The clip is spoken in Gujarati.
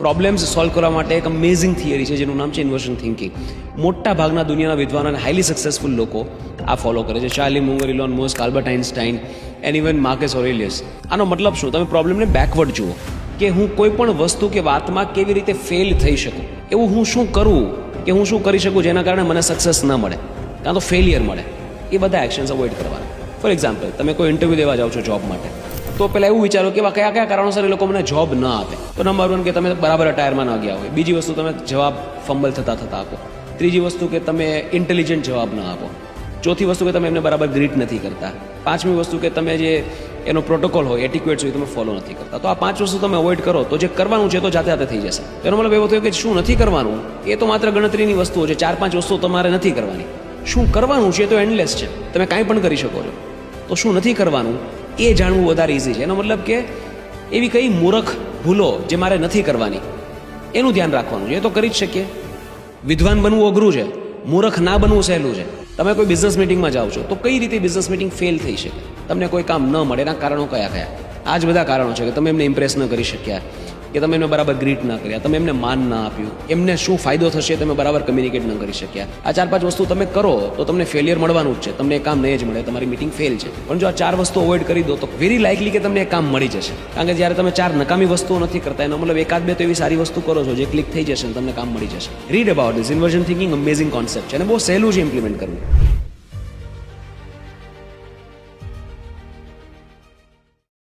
પ્રોબ્લેમ્સ સોલ્વ કરવા માટે એક અમેઝિંગ થિયરી છે જેનું નામ છે ઇન્વર્ઝન થિંકિંગ. મોટા ભાગના દુનિયાના વિદ્વાનો અને હાઈલી સક્સેસફુલ લોકો આ ફોલો કરે છે. Charlie Munger, Elon Musk, Albert Einstein and even Marcus Aurelius. આનો મતલબ શું? તમે પ્રોબ્લેમને બેકવર્ડ જુઓ કે હું કોઈ પણ વસ્તુ કે વાતમાં કેવી રીતે ફેલ થઈ શકું, એવું હું શું કરું કે હું શું કરી શકું જેના કારણે મને સક્સેસ ન મળે કાં તો ફેલિયર મળે. એ બધા એક્શન્સ અવોઇડ કરવાના. ફોર એક્ઝામ્પલ, તમે કોઈ ઇન્ટરવ્યૂ દેવા જાઓ છો જોબ માટે, તો પહેલાં એવું વિચારો કે કયા કયા કારણોસર એ લોકો મને જોબ ન આપે. તો નંબર 1 કે તમે બરાબર અટાયરમાં ન ગયા હોય. બીજી વસ્તુ, તમે જવાબ ફંબલ થતાં આપો. ત્રીજી વસ્તુ કે તમે ઇન્ટેલિજન્ટ જવાબ ન આપો. ચોથી વસ્તુ કે તમે એમને બરાબર ગ્રીટ નથી કરતા. પાંચમી વસ્તુ કે તમે જે એનો પ્રોટોકોલ હોય, એટિક્વેટ્સ હોય, તમે ફોલો નથી કરતા. તો આ 5 વસ્તુ તમે અવોઇડ કરો તો જે કરવાનું છે તો જાતે જાતે થઈ જશે. એનો મતલબ એવો થયો કે શું નથી કરવાનું એ તો માત્ર ગણતરીની વસ્તુઓ છે. 4-5 વસ્તુઓ તમારે નથી કરવાની. શું કરવાનું છે તો એન્ડલેસ છે, તમે કાંઈ પણ કરી શકો છો. તો શું નથી કરવાનું એ જાણવું વધારે ઇઝી છે. એનો મતલબ કે એવી કઈ મૂર્ખ ભૂલો જે મારે નથી કરવાની એનું ધ્યાન રાખવાનું છે. એ તો કરી જ શકીએ. વિદ્વાન બનવું અઘરું છે, મૂર્ખ ના બનવું સહેલું છે. તમે કોઈ બિઝનેસ મિટિંગમાં જાઓ છો તો કઈ રીતે બિઝનેસ મિટિંગ ફેલ થઈ શકે, તમને કોઈ કામ ન મળે, એના કારણો કયા કયા? આ જ બધા કારણો છે કે તમે એમને ઇમ્પ્રેસ ન કરી શક્યા, કે તમે એમને બરાબર ગ્રીટ ના કર્યા, તમે એમને માન ના આપ્યું, એમને શું ફાયદો થશે તમે બરાબર કમ્યુનિકેટ ન કરી શક્યા. આ 4-5 વસ્તુ તમે કરો તો તમને ફેલિયર મળવાનું જ છે. તમને એ કામ નહીં જ મળે, તમારી મિટિંગ ફેલ છે. પણ જો આ 4 વસ્તુ અવોઇડ કરી દો તો વેરી લાઇકલી કે તમને એ કામ મળી જશે. કારણ કે જ્યારે તમે 4 નકામી વસ્તુઓ નથી કરતા, એનો મતલબ 1-2 તો એવી સારી વસ્તુ કરો છો જે ક્લિક થઈ જશે અને તમને કામ મળી જશે. Read about this. Inversion thinking amazing concept છે અને બહુ સહેલું છે ઇમ્પ્લિમેન્ટ કરવું.